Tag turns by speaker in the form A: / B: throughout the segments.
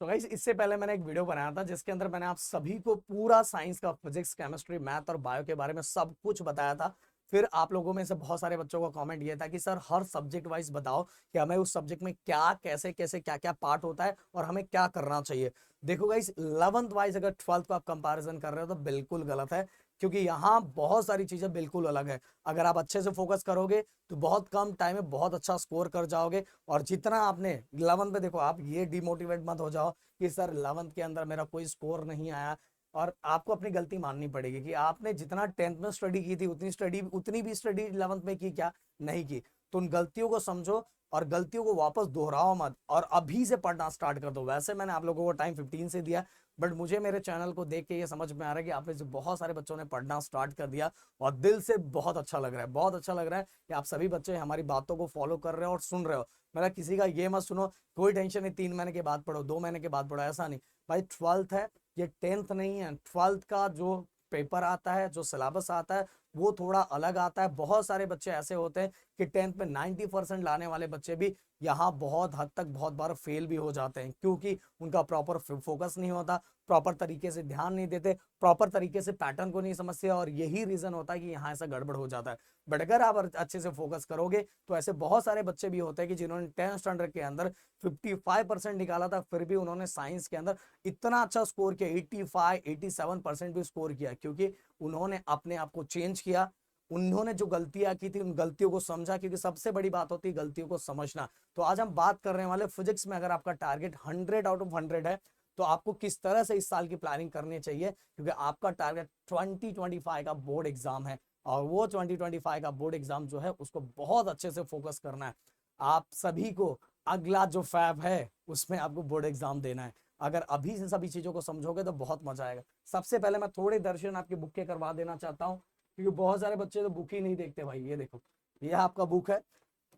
A: तो गाइस इससे पहले मैंने एक वीडियो बनाया था जिसके अंदर मैंने आप सभी को पूरा साइंस का फिजिक्स केमिस्ट्री मैथ और बायो के बारे में सब कुछ बताया था। फिर आप लोगों में से बहुत सारे बच्चों का कमेंट ये था कि सर हर सब्जेक्ट वाइज बताओ कि हमें उस सब्जेक्ट में क्या कैसे कैसे क्या क्या पार्ट होता है और हमें क्या करना चाहिए। देखो गाइस 11th वाइज अगर 12th को आप कंपैरिजन कर रहे हो तो बिल्कुल गलत है, क्योंकि यहाँ बहुत सारी चीजें बिल्कुल अलग है। अगर आप अच्छे से फोकस करोगे तो बहुत कम टाइम में बहुत अच्छा स्कोर कर जाओगे। और जितना आपने 11th में, देखो आप ये डिमोटिवेट मत हो जाओ कि सर 11th के अंदर मेरा कोई स्कोर नहीं आया। और आपको अपनी गलती माननी पड़ेगी कि आपने जितना 10th में स्टडी की थी उतनी भी स्टडी 11th में की क्या? नहीं की। तो उन गलतियों को समझो और गलतियों को वापस दोहराओ मत और अभी से पढ़ना स्टार्ट कर दो। वैसे मैंने आप लोगों को टाइम 15 से दिया, बट मुझे मेरे चैनल को देख के ये समझ में आ रहा है कि आप में से बहुत सारे बच्चों ने पढ़ना स्टार्ट कर दिया और दिल से बहुत अच्छा लग रहा है। बहुत अच्छा लग रहा है कि आप सभी बच्चे हमारी बातों को फॉलो कर रहे हो और सुन रहे हो। मतलब किसी का ये मत सुनो कोई टेंशन नहीं, 3 महीने के बाद पढ़ो, 2 महीने के बाद पढ़ो, ऐसा नहीं। भाई 12th है, ये 10th नहीं है। 12th का जो पेपर आता है, जो सिलेबस आता है, वो थोड़ा अलग आता है। बहुत सारे बच्चे ऐसे होते हैं कि 10th में 90% लाने वाले बच्चे भी यहाँ बहुत हद तक बहुत बार फेल भी हो जाते हैं, क्योंकि उनका प्रॉपर फोकस नहीं होता, प्रॉपर तरीके से ध्यान नहीं देते, प्रॉपर तरीके से पैटर्न को नहीं समझते, और यही रीजन होता है कि यहाँ ऐसा गड़बड़ हो जाता है। बट अगर आप अच्छे से फोकस करोगे तो ऐसे बहुत सारे बच्चे भी होते हैं कि जिन्होंने 10th स्टैंडर्ड के अंदर 55% निकाला था, फिर भी उन्होंने साइंस के अंदर इतना अच्छा स्कोर किया, 85-87% भी स्कोर किया, क्योंकि उन्होंने अपने आप को चेंज किया। उन्होंने जो गलतियां की थी उन गलतियों को समझा, क्योंकि सबसे बड़ी बात होती है गलतियों को समझना। तो आज हम बात करने वाले फिजिक्स में, अगर आपका टारगेट 100 आउट ऑफ 100 है तो आपको किस तरह से इस साल की प्लानिंग करनी चाहिए, क्योंकि आपका टारगेट 2025 का बोर्ड एग्जाम है और वो 2025 का बोर्ड एग्जाम जो है उसको बहुत अच्छे से फोकस करना है। आप सभी को अगला जो फैब है उसमें आपको बोर्ड एग्जाम देना है। अगर अभी से सभी चीजों को समझोगे तो बहुत मजा आएगा। सबसे पहले मैं थोड़े दर्शन आपके बुक के करवा देना चाहता हूँ, क्योंकि बहुत सारे बच्चे तो बुक ही नहीं देखते भाई। ये देखो, ये आपका बुक है।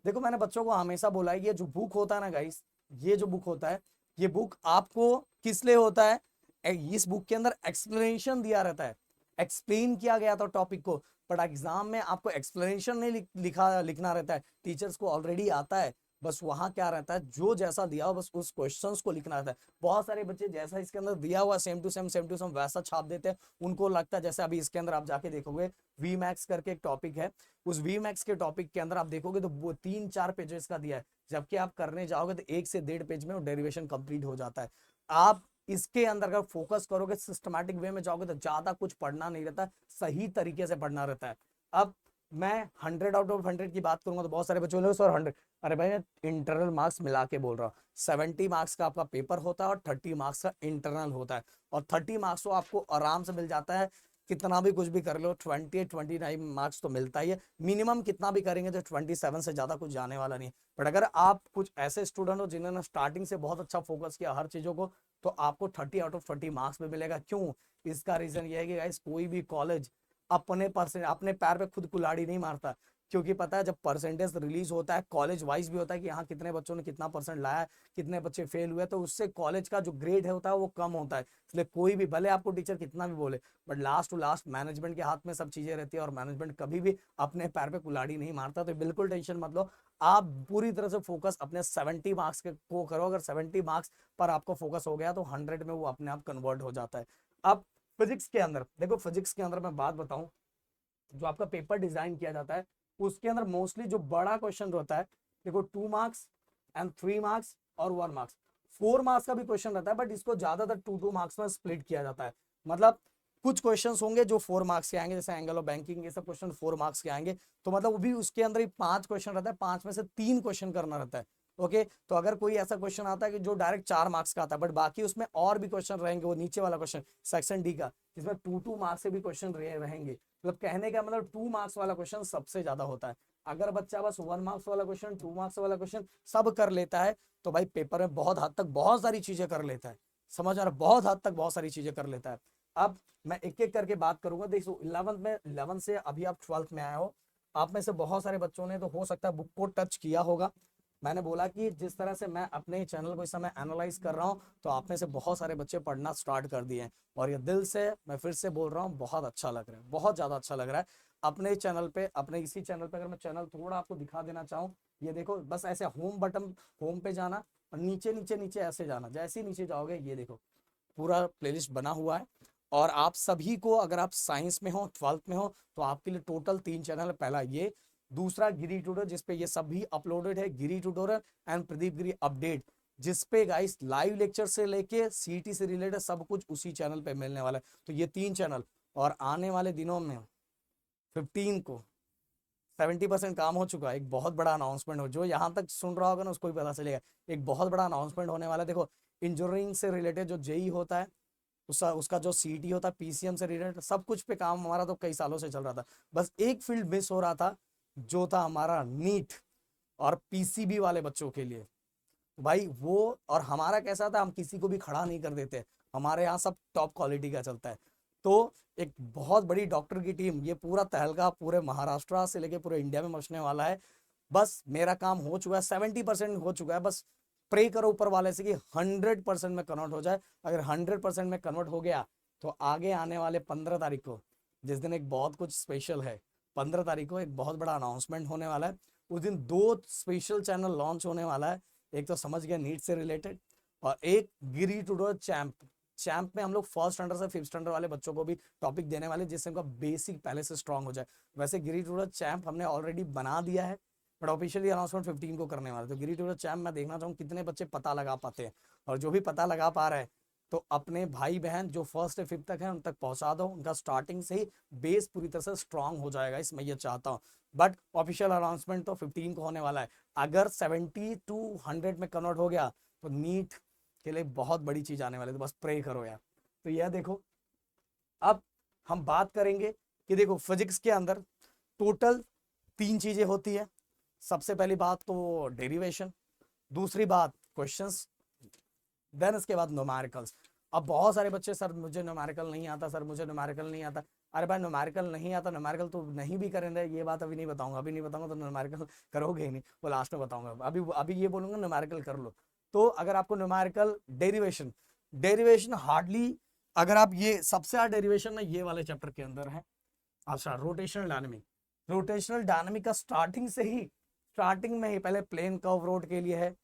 A: देखो मैंने बच्चों को हमेशा बोला है, ये जो बुक होता है ना गाइस, ये जो बुक होता है, ये बुक आपको किस लिए होता है? इस बुक के अंदर एक्सप्लेनेशन दिया रहता है, एक्सप्लेन किया गया था टॉपिक को। बट एग्जाम में आपको एक्सप्लेनेशन नहीं लिखना रहता है, टीचर्स को ऑलरेडी आता है। बस वहां क्या रहता है, जो जैसा दिया हो बस उस क्वेश्चंस को लिखना रहता है। बहुत सारे बच्चे जैसा इसके अंदर दिया हुआ सेम टू सेम वैसा छाप देते हैं। उनको लगता है, जैसे अभी इसके अंदर आप जाके देखोगे, वी मैक्स करके एक टॉपिक है, उस वी मैक्स के टॉपिक के अंदर आप देखोगे तो वो 3-4 पेजेस का दिया है, जबकि आप करने जाओगे तो 1 से 1.5 पेज में वो डेरिवेशन कंप्लीट हो जाता है। आप इसके अंदर अगर फोकस करोगे, सिस्टमैटिक वे में जाओगे तो ज्यादा कुछ पढ़ना नहीं रहता, सही तरीके से पढ़ना रहता है। अब मैं 100 आउट ऑफ 100 की बात करूंगा तो बहुत सारे बच्चे बोलेंगे सर 100। अरे भाई मैं इंटरनल मार्क्स मिला के बोल रहा हूँ। 70 मार्क्स का आपका पेपर होता है और 30 मार्क्स का इंटरनल होता है। और 30 मार्क्स तो आपको आराम से मिल जाता है, कितना भी कुछ भी कर लो। 28-29 मार्क्स तो मिलता ही है मिनिमम, कितना भी करेंगे तो 27 से ज्यादा कुछ जाने वाला नहीं है। बट अगर आप कुछ ऐसे स्टूडेंट हो जिन्होंने स्टार्टिंग से बहुत अच्छा फोकस किया हर चीजों को, तो आपको 30 आउट ऑफ 30 मार्क्स में मिलेगा। क्यों? इसका रीजन ये है कि गाइस कोई भी कॉलेज अपने पैर पे खुद कुल्हाड़ी नहीं मारता। क्योंकि पता है जब परसेंटेज रिलीज होता है, कॉलेज वाइज भी होता है कि यहाँ कितने बच्चों ने कितना परसेंट लाया, कितने बच्चे फेल हुए, तो उससे कॉलेज का जो ग्रेड है होता है वो कम होता है। इसलिए कोई भी, भले आपको टीचर कितना भी बोले, but last to last management के हाथ में सब चीजें रहती है और मैनेजमेंट कभी भी अपने पैर पे कुल्हाड़ी नहीं मारता। तो बिल्कुल टेंशन मत लो, आप पूरी तरह से फोकस अपने 70 मार्क्स को करो। अगर 70 मार्क्स पर आपको फोकस हो गया तो 100 में वो अपने आप कन्वर्ट हो जाता है। अब फिजिक्स के अंदर देखो, फिजिक्स के अंदर मैं बात बताऊं, जो आपका पेपर डिजाइन किया जाता है उसके अंदर मोस्टली जो बड़ा क्वेश्चन रहता है, देखो 2 मार्क्स एंड 3 मार्क्स और 1 मार्क्स, 4 मार्क्स का भी क्वेश्चन रहता है, बट इसको ज्यादातर 2-2 मार्क्स में स्प्लिट किया जाता है। मतलब कुछ क्वेश्चन होंगे जो 4 मार्क्स के आएंगे, जैसे एंगल ऑफ बैंकिंग, ये सब क्वेश्चन 4 मार्क्स के आएंगे। तो मतलब वो भी उसके अंदर ही 5 क्वेश्चन रहता है, 5 में से 3 क्वेश्चन करना रहता है। ओके, तो अगर कोई ऐसा क्वेश्चन आता है कि जो डायरेक्ट 4 मार्क्स का आता है, बट बाकी उसमें और भी क्वेश्चन रहेंगे, वो नीचे वाला क्वेश्चन सेक्शन डी का, जिसमें 2-2 मार्क्स से भी क्वेश्चन रहेंगे। मतलब कहने का मतलब 2 मार्क्स वाला क्वेश्चन सबसे ज्यादा होता है। अगर बच्चा बस 1 मार्क्स वाला क्वेश्चन, 2 मार्क्स वाला क्वेश्चन सब कर लेता है, तो भाई पेपर में बहुत हद तक बहुत सारी चीजें कर लेता है। समझ आ रहा है? बहुत हद तक बहुत सारी चीजें कर लेता है। अब मैं एक एक करके बात करूंगा। देखो 11th से अभी आप 12th में आए हो, आप में से बहुत सारे बच्चों ने तो हो सकता है बुक को टच किया होगा। मैंने बोला कि जिस तरह से मैं अपने चैनल को इस समय एनालाइज कर रहा हूँ, तो आप में से बहुत सारे बच्चे पढ़ना स्टार्ट कर दिए हैं। और ये दिल से मैं फिर से बोल रहा हूँ, बहुत अच्छा लग रहा है, बहुत ज्यादा अच्छा लग रहा है। अपने चैनल पे, अपने इसी चैनल पे अगर मैं चैनल थोड़ा आपको दिखा देना चाहूँ, ये देखो, बस ऐसे होम बटन, होम पे जाना, और नीचे नीचे नीचे ऐसे जाना, जैसे ही नीचे जाओगे ये देखो पूरा प्लेलिस्ट बना हुआ है। और आप सभी को, अगर आप साइंस में हो, 12th में हो, तो आपके लिए टोटल 3 चैनल है। पहला ये, दूसरा गिरी ट्यूटोरियल जिसपे ये सभी अपलोडेड है, Giri tutorial and Pradeep Giri update, जिसपे गाइस लाइव लेक्चर से लेके सीटी से रिलेटेड सब कुछ उसी चैनल पे मिलने वाला है। तो ये 3 चैनल, और आने वाले दिनों में 15 को 70% काम हो चुका है। एक बहुत बड़ा अनाउंसमेंट हो, जो यहाँ तक सुन रहा होगा ना उसको भी पता चलेगा, एक बहुत बड़ा अनाउंसमेंट होने वाला है। देखो इंजीनियरिंग से रिलेटेड जो जेई होता है, उसका जो सीटी होता है, पीसीएम से रिलेटेड सब कुछ पे काम हमारा तो कई सालों से चल रहा था। बस एक फील्ड मिस हो रहा था, जो था हमारा नीट और पीसीबी वाले बच्चों के लिए। भाई वो, और हमारा कैसा था, हम किसी को भी खड़ा नहीं कर देते, हमारे यहाँ सब टॉप क्वालिटी का चलता है। तो एक बहुत बड़ी डॉक्टर की टीम, ये पूरा तहलका पूरे महाराष्ट्र से लेके पूरे इंडिया में मचने वाला है। बस मेरा काम हो चुका है, 70% हो चुका है। बस प्रे करो ऊपर वाले से कि 100% में कन्वर्ट हो जाए। अगर 100% में कन्वर्ट हो गया तो आगे आने वाले 15 तारीख को, जिस दिन एक बहुत कुछ स्पेशल है, 15 तारीख को एक बहुत बड़ा अनाउंसमेंट होने वाला है। उस दिन 2 स्पेशल चैनल लॉन्च होने वाला है। एक तो समझ गया नीट से रिलेटेड, और एक गिरी टूडो चैंप। चैंप में हम लोग 1st स्टैंडर्ड से 5th स्टैंडर्ड वाले बच्चों को भी टॉपिक देने वाले, जिससे उनका बेसिक पहले से स्ट्रांग हो जाए। वैसे गिरी टूडो चैंप हमने ऑलरेडी बना दिया है, बट ऑफिशियली अनाउंसमेंट 15 को करने वाले। तो गिरी टूडो चैंप मैं देखना चाहूँ कितने बच्चे पता लगा पाते हैं, और जो भी पता लगा पा रहे हैं तो अपने भाई बहन जो 1st से 5th तक है उन तक पहुंचा दो। उनका स्टार्टिंग से ही बेस पूरी तरह से स्ट्रांग हो जाएगा, इसमें ये चाहता हूँ। बट ऑफिशियल अनाउंसमेंट तो 15 को होने वाला है। अगर 70 to 100 में कन्वर्ट हो गया तो नीट के लिए बहुत बड़ी चीज आने वाली है। तो बस प्रे करो यार। तो यह देखो, अब हम बात करेंगे कि देखो फिजिक्स के अंदर टोटल 3 चीजें होती है। सबसे पहली बात तो डेरिवेशन, दूसरी बात क्वेश्चंस, देन इसके बाद न्यूमेरिकल्स। अब बहुत सारे बच्चे, सर मुझे न्यूमेरिकल नहीं आता, सर मुझे न्यूमेरिकल नहीं आता। अरे भाई न्यूमेरिकल नहीं आता, न्यूमेरिकल तो नहीं भी करेंगे, ये बात अभी नहीं बताऊंगा। अभी नहीं बताऊंगा तो न्यूमेरिकल करोगे ही नहीं, वो लास्ट में बताऊंगा। अभी ये बोलूंगा न्यूमेरिकल कर लो। तो अगर आपको न्यूमेरिकल, डेरिवेशन, डेरिवेशन हार्डली, अगर आप ये सबसे ज्यादा डेरिवेशन ना ये वाले चैप्टर के अंदर है। अच्छा, रोटेशनल डायनामिक, रोटेशनल डायनामिक का स्टार्टिंग में ही पहले प्लेन कर्व रोड के लिए है,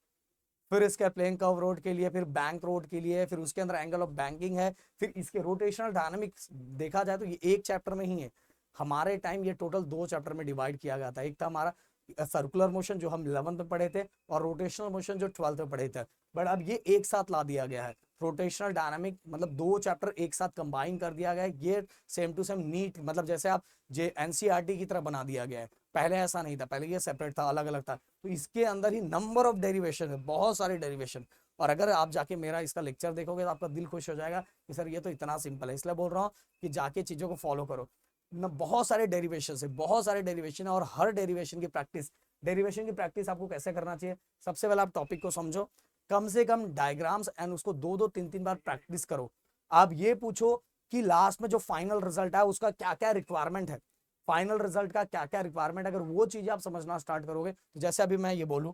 A: फिर इसके प्लेन कर्व रोड के लिए, फिर बैंक रोड के लिए, फिर उसके अंदर एंगल ऑफ बैंकिंग है, फिर इसके रोटेशनल डायनामिक्स। देखा जाए तो ये एक चैप्टर में ही है। हमारे टाइम ये टोटल 2 चैप्टर में डिवाइड किया गया था। एक था हमारा सर्कुलर मोशन जो हम 11th में पढ़े थे, और रोटेशनल मोशन जो 12th में पढ़े थे। बट अब ये एक साथ ला दिया गया है, रोटेशनल डायनामिक, मतलब 2 चैप्टर एक साथ कंबाइन कर दिया गया है। ये सेम टू सेम नीट, मतलब जैसे आप जे एनसीईआरटी की तरह बना दिया गया है। पहले ऐसा नहीं था, पहले ये सेपरेट था, अलग अलग था। तो इसके अंदर ही नंबर ऑफ डेरिवेशन है, बहुत सारे डेरिवेशन। और अगर आप जाके मेरा इसका लेक्चर देखोगे तो आपका दिल खुश हो जाएगा कि सर ये तो इतना सिंपल है। इसलिए बोल रहा हूँ कि जाके चीजों को फॉलो करो ना। बहुत सारे डेरिवेशन है, बहुत सारे डेरिवेशन है, और हर डेरिवेशन की प्रैक्टिस, डेरिवेशन की प्रैक्टिस आपको कैसे करना चाहिए। सबसे पहले आप टॉपिक को समझो, कम से कम डायग्राम्स एंड उसको 2-2 3-3 बार प्रैक्टिस करो। आप ये पूछो कि लास्ट में जो फाइनल रिजल्ट है उसका क्या क्या रिक्वायरमेंट है, फाइनल रिजल्ट का क्या क्या रिक्वायरमेंट। अगर वो चीजें आप समझना स्टार्ट करोगे, तो जैसे अभी मैं ये बोलूं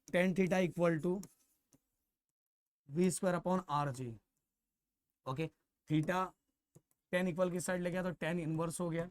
A: tan theta equal to v² / rg, okay, theta tan equal की साइड ले गया तो tan इनवर्स हो गया,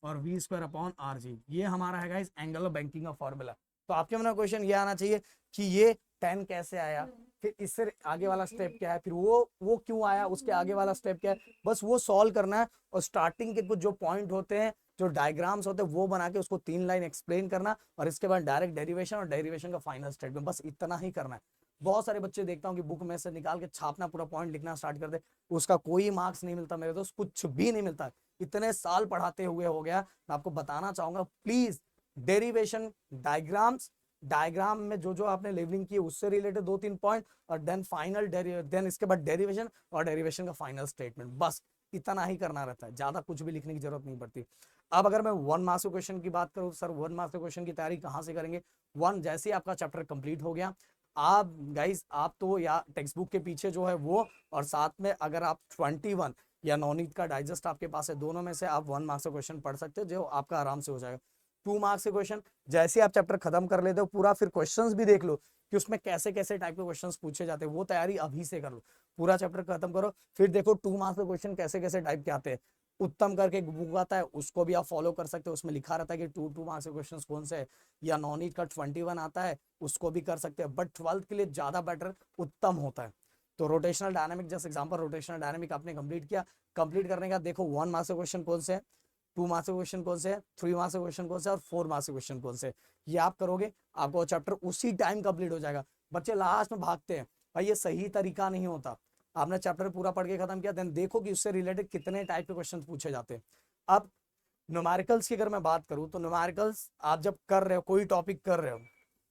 A: और v² / rg, ये हमारा है गाइस एंगल ऑफ बैंकिंग का फॉर्मूला। तो आपके मन में क्वेश्चन ये आना चाहिए कि ये tan कैसे आया, फिर इससे आगे वाला स्टेप क्या है, फिर वो क्यों आया, उसके आगे वाला स्टेप क्या है। बस वो सॉल्व करना है, और स्टार्टिंग के कुछ जो पॉइंट होते हैं, जो डायग्राम्स होते हैं, वो बना के उसको 3 लाइन एक्सप्लेन करना, और इसके बाद डायरेक्ट डेरिवेशन, और डेरिवेशन का फाइनल स्टेटमेंट। बस इतना ही करना है। बहुत सारे बच्चे देखता हूँ कि बुक में से निकाल के छापना, पूरा पॉइंट लिखना स्टार्ट कर दे, उसका कोई मार्क्स नहीं मिलता मेरे दोस्त, कुछ भी नहीं मिलता। इतने साल पढ़ाते हुए हो गया। मैं आपको बताना चाहूंगा, प्लीज डेरिवेशन, डायग्राम्स, डायग्राम में जो जो आपने लेवलिंग की उससे रिलेटेड 2-3 पॉइंट, और देन फाइनल देन इसके बाद डेरिवेशन, और डेरिवेशन का फाइनल स्टेटमेंट। बस इतना ही करना रहता है, ज्यादा कुछ भी लिखने की जरूरत नहीं पड़ती। अब अगर मैं 1 मार्क्स के क्वेश्चन की बात करूं, सर 1 मार्क्स के क्वेश्चन की तैयारी कहां से करेंगे। जैसे ही आपका चैप्टर कंप्लीट हो गया, आप गाइस, आप तो या टेक्स्ट बुक के पीछे जो है वो, और साथ में अगर आप 21 या नवनीत का डाइजेस्ट आपके पास है, दोनों में से आप 1 मार्क्स का क्वेश्चन पढ़ सकते हो, जो आपका आराम से हो जाएगा। 2 मार्क्स के क्वेश्चन जैसे आप चैप्टर खत्म कर लेते हो पूरा, फिर क्वेश्चंस भी देख लो कि उसमें कैसे कैसे टाइप के क्वेश्चंस पूछे जाते हैं, वो तैयारी अभी से कर लो। पूरा चैप्टर खत्म करो, फिर देखो 2 मार्क्स के क्वेश्चन कैसे कैसे टाइप के आते हैं। उत्तम करके एक बुक आता है, उसको भी आप फॉलो कर सकते हो। उसमें लिखा रहता है कि 2 मार्क्स के क्वेश्चन कौन से है, या नॉन नीट का 21 आता है, उसको भी कर सकते हैं। बट 12th के लिए ज्यादा बेटर उत्तम होता है। तो रोटेशनल डायनामिक, जैसे एग्जांपल रोटेशनल डायनामिक आपने कंप्लीट किया, कंप्लीट करने का देखो 1 मार्क्स के क्वेश्चन कौन से है, 2 मार्क्स के क्वेश्चन कौन से है, 3 मार्क्स के क्वेश्चन कौन से है, और 4 मार्क्स के क्वेश्चन कौन से है। ये आप करोगे, आपको चैप्टर उसी टाइम कंप्लीट हो जाएगा। बच्चे लास्ट में भागते हैं, भाई ये सही तरीका नहीं होता। आपने चैप्टर पूरा पढ़ के खत्म किया, देन देखो कि उससे रिलेटेड कितने टाइप के क्वेश्चन पूछे जाते हैं। अब न्यूमेरिकल्स की अगर मैं बात करूं, तो न्यूमेरिकल्स आप जब कर रहे हो, कोई टॉपिक कर रहे हो,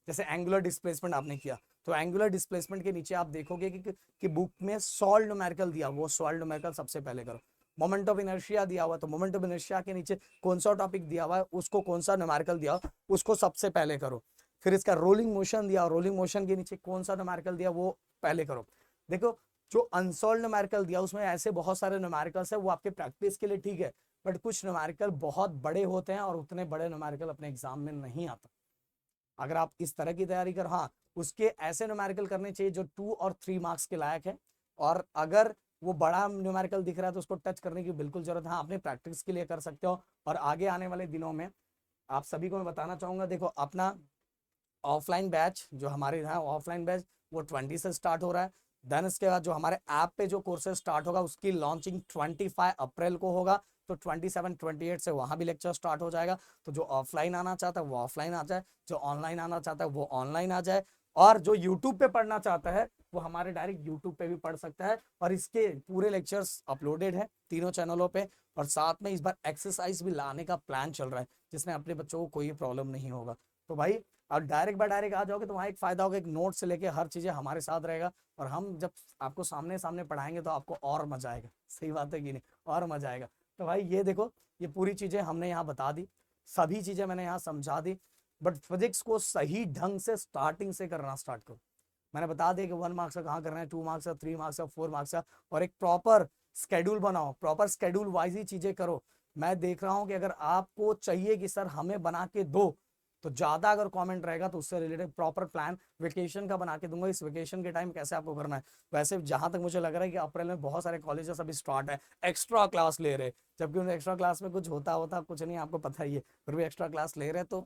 A: जैसे एंगुलर डिस्प्लेसमेंट आपने किया, तो एंगुलर डिस्प्लेसमेंट के नीचे आप देखोगे कि बुक में सॉल्व न्यूमेरिकल दिया, वो सॉल्व न्यूमेरिकल सबसे पहले करो। मोमेंट ऑफ इनर्शिया दिया हुआ, तो मोमेंट ऑफ इनर्शिया के नीचे कौन सा टॉपिक दिया हुआ है, उसको कौन सा न्यूमेरिकल दिया हो, उसको सबसे पहले करो। फिर इसका रोलिंग मोशन दिया, रोलिंग मोशन के नीचे कौन सा न्यूमेरिकल दिया, वो पहले करो। देखो जो अनसॉल्व न्यूमेरिकल दिया उसमें ऐसे बहुत सारे न्यूमेरिकल्स है, वो आपके प्रैक्टिस के लिए ठीक है, बट कुछ न्यूमेरिकल बहुत बड़े होते हैं और उतने बड़े न्यूमेरिकल अपने एग्जाम में नहीं आता। अगर आप इस तरह की तैयारी कर, हाँ उसके ऐसे न्यूमेरिकल करने चाहिए जो 2 और 3 मार्क्स के लायक है। और अगर वो बड़ा न्यूमेरिकल दिख रहा है तो उसको टच करने की बिल्कुल जरूरत है, हाँ अपने प्रैक्टिस के लिए कर सकते हो। और आगे आने वाले दिनों में आप सभी को मैं बताना चाहूंगा, देखो अपना ऑफलाइन बैच जो हमारे यहाँ ऑफलाइन बैच वो 20 से स्टार्ट हो रहा है। देन इसके बाद जो हमारे ऐप पे जो कोर्सेज स्टार्ट होगा उसकी लॉन्चिंग 25 अप्रैल को होगा, तो 27 28 से वहां भी लेक्चर स्टार्ट हो जाएगा। तो जो ऑफलाइन आना चाहता है वो ऑफलाइन आ जाए, जो ऑनलाइन आना चाहता है वो ऑनलाइन आ जाए, और जो यूट्यूब पे पढ़ना चाहता है वो हमारे डायरेक्ट यूट्यूब पे भी पढ़ सकता है। और इसके पूरे लेक्चर्स अपलोडेड है तीनों चैनलों पे। और साथ में इस बार एक्सरसाइज भी लाने का प्लान चल रहा है, जिसमें अपने बच्चों को कोई प्रॉब्लम नहीं होगा। तो भाई और डायरेक्ट बाय डायरेक्ट आ जाओगे तो वहाँ एक फायदा होगा, एक नोट से लेके हर चीजें हमारे साथ रहेगा। और हम जब आपको सामने सामने पढ़ाएंगे तो आपको और मजा आएगा। सही बात है कि नहीं, और मजा आएगा। तो भाई ये देखो, ये पूरी चीजें हमने यहाँ बता दी, सभी चीजें मैंने यहाँ समझा दी। बट फिजिक्स को सही ढंग से स्टार्टिंग से करना स्टार्ट करो। मैंने बता दिया कि 1 मार्क्स का कहाँ करना है, 2 मार्क्स का, 3 मार्क्स का, 4 मार्क्स का। और एक प्रॉपर स्केड्यूल बनाओ, प्रॉपर स्केड्यूल वाइज ही चीजें करो। मैं देख रहा हूँ कि अगर आपको चाहिए कि सर हमें बना के दो, तो ज्यादा अगर कमेंट रहेगा तो उससे रिलेटेड प्रॉपर प्लान वेकेशन का बना के दूंगा, इस वेकेशन के टाइम कैसे आपको करना है। वैसे जहां तक मुझे लग रहा है कि अप्रैल में बहुत सारे कॉलेजेस अभी स्टार्ट है एक्स्ट्रा क्लास ले रहे, जबकि उन एक्स्ट्रा क्लास में कुछ होता होता कुछ नहीं, आपको पता ही है, फिर भी एक्स्ट्रा क्लास ले रहे, तो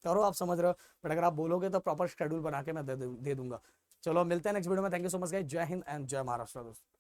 A: करो, आप समझ रहे हो। बट अगर आप बोलोगे तो प्रॉपर शेड्यूल बना के मैं दे दूंगा। चलो मिलते हैं नेक्स्ट वीडियो में। Thank you so much guys, जय हिंद एंड जय महाराष्ट्र दोस्तों।